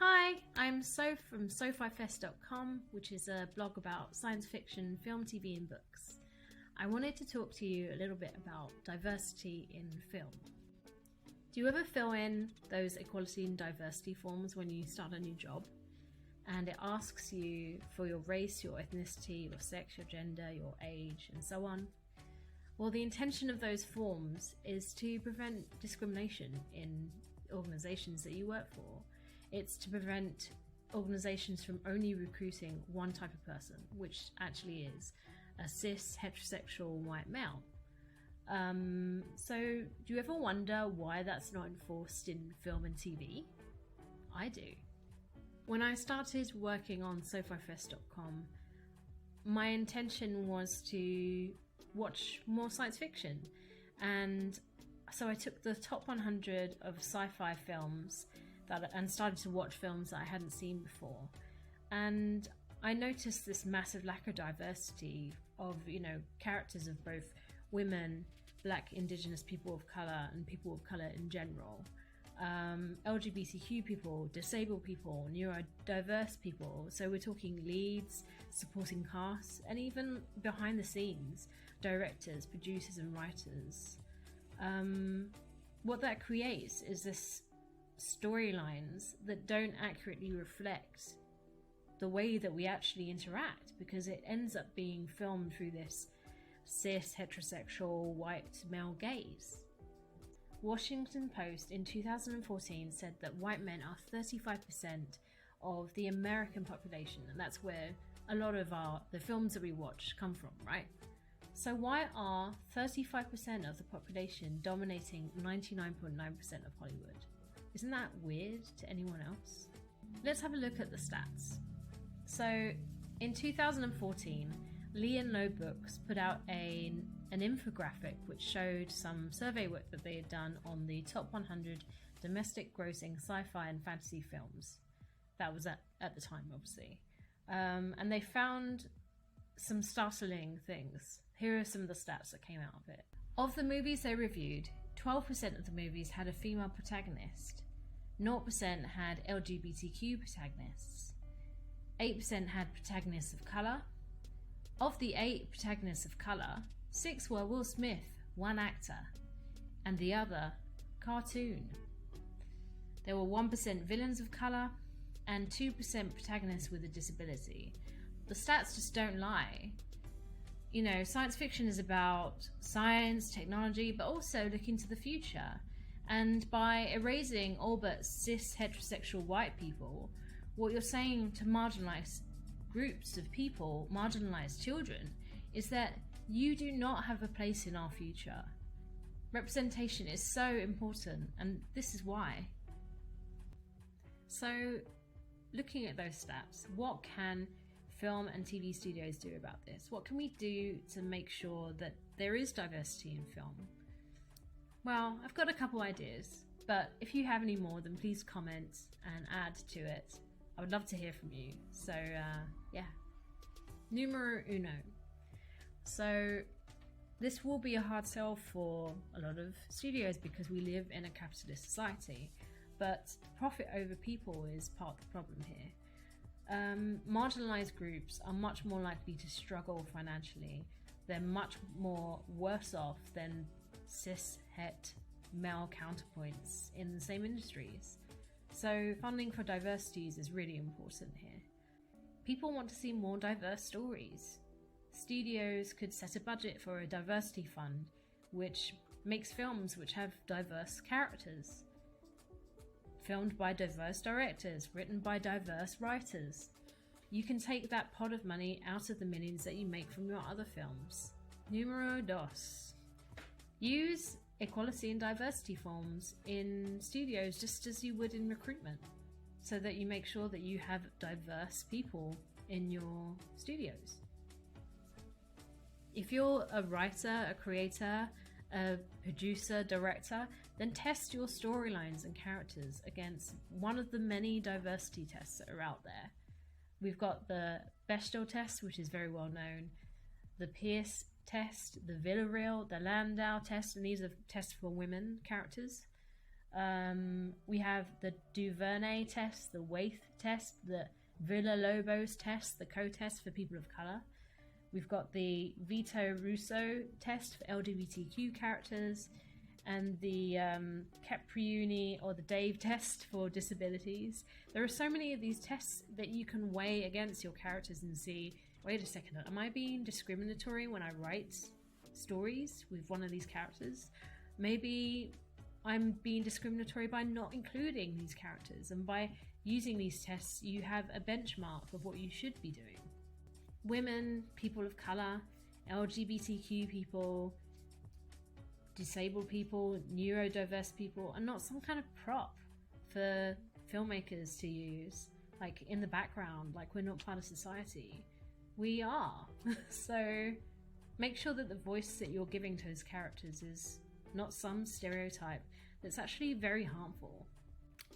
Hi, I'm Soph from Sci-Fi-BLOG, which is a blog about science fiction, film, TV and books. I wanted to talk to you a little bit about diversity in film. Do you ever fill in those equality and diversity forms when you start a new job? And it asks you for your race, your ethnicity, your sex, your gender, your age, and so on. Well, the intention of those forms is to prevent discrimination in organizations that you work for. It's to prevent organizations from only recruiting one type of person, which actually is a cis, heterosexual, white male. So do you ever wonder why that's not enforced in film and TV? I do. When I started working on Sci-Fi-BLOG, my intention was to watch more science fiction, and so I took the top 100 of sci-fi films and started to watch films that I hadn't seen before, and I noticed this massive lack of diversity of characters of both women, black, indigenous people of colour and people of colour in general, LGBTQ people, disabled people, neurodiverse people. So we're talking leads, supporting casts, and even behind the scenes, directors, producers and writers. What that creates is this storylines that don't accurately reflect the way that we actually interact, because it ends up being filmed through this cis, heterosexual, white male gaze. Washington Post in 2014 said that white men are 35% of the American population, and that's where a lot of the films that we watch come from, right? So why are 35% of the population dominating 99.9% of Hollywood? Isn't that weird to anyone else? Let's have a look at the stats. So in 2014, Lee and Low Books put out an infographic which showed some survey work that they had done on the top 100 domestic grossing sci-fi and fantasy films. That was at the time, obviously. And they found some startling things. Here are some of the stats that came out of it. Of the movies they reviewed, 12% of the movies had a female protagonist, 0% had LGBTQ protagonists, 8% had protagonists of colour. Of the 8 protagonists of colour, 6 were Will Smith, one actor, and the other cartoon. There were 1% villains of colour and 2% protagonists with a disability. The stats just don't lie. Science fiction is about science, technology, but also looking to the future. And by erasing all but cis, heterosexual white people, what you're saying to marginalised groups of people, marginalised children, is that you do not have a place in our future. Representation is so important, and this is why. So, looking at those stats, what can film and TV studios do about this? What can we do to make sure that there is diversity in film? Well, I've got a couple ideas, but if you have any more, then please comment and add to it. I would love to hear from you. So, yeah. Numero uno. So, this will be a hard sell for a lot of studios because we live in a capitalist society, but profit over people is part of the problem here. Marginalised groups are much more likely to struggle financially. They're much more worse off than cis, het, male counterpoints in the same industries. So funding for diversities is really important here. People want to see more diverse stories. Studios could set a budget for a diversity fund which makes films which have diverse characters, filmed by diverse directors, written by diverse writers. You can take that pot of money out of the millions that you make from your other films. Numero dos. Use equality and diversity forms in studios just as you would in recruitment, so that you make sure that you have diverse people in your studios. If you're a writer, a creator, a producer, director, then test your storylines and characters against one of the many diversity tests that are out there. We've got the Bechdel test, which is very well known, the Pierce test, the Villarreal, the Landau test, and these are tests for women characters. We have the Duvernay test, the Waith test, the Villalobos test, the co-test for people of colour. We've got the Vito Russo test for LGBTQ characters, and the Capriuni or the Dave test for disabilities. There are so many of these tests that you can weigh against your characters and see, wait a second, am I being discriminatory when I write stories with one of these characters? Maybe I'm being discriminatory by not including these characters, and by using these tests you have a benchmark of what you should be doing. Women, people of colour, LGBTQ people, disabled people, neurodiverse people are not some kind of prop for filmmakers to use, like in the background, like we're not part of society. We are. So make sure that the voice that you're giving to those characters is not some stereotype that's actually very harmful.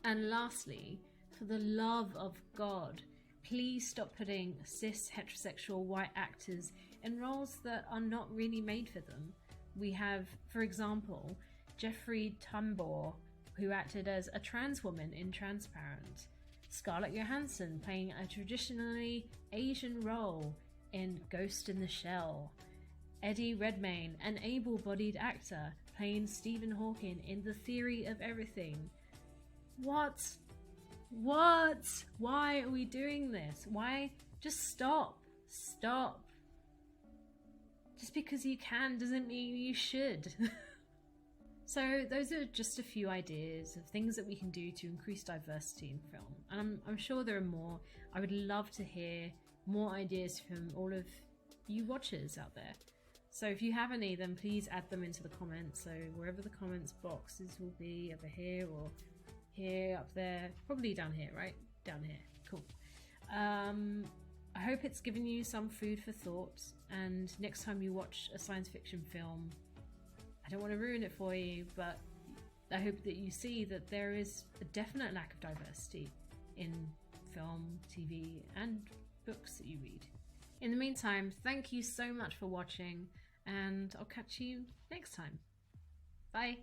And lastly, for the love of God, please stop putting cis heterosexual white actors in roles that are not really made for them. We have, for example, Jeffrey Tambor, who acted as a trans woman in Transparent, Scarlett Johansson playing a traditionally Asian role in Ghost in the Shell, Eddie Redmayne, an able-bodied actor, playing Stephen Hawking in The Theory of Everything. What? Why are we doing this? Why? Just stop. Stop. Just because you can doesn't mean you should. So those are just a few ideas of things that we can do to increase diversity in film. And I'm sure there are more. I would love to hear more ideas from all of you watchers out there. So if you have any, then please add them into the comments. So wherever the comments boxes will be, over here or here, up there, probably down here, right? Down here, cool. I hope it's given you some food for thought, and next time you watch a science fiction film, I don't want to ruin it for you, but I hope that you see that there is a definite lack of diversity in film, TV, and books that you read. In the meantime, thank you so much for watching, and I'll catch you next time. Bye!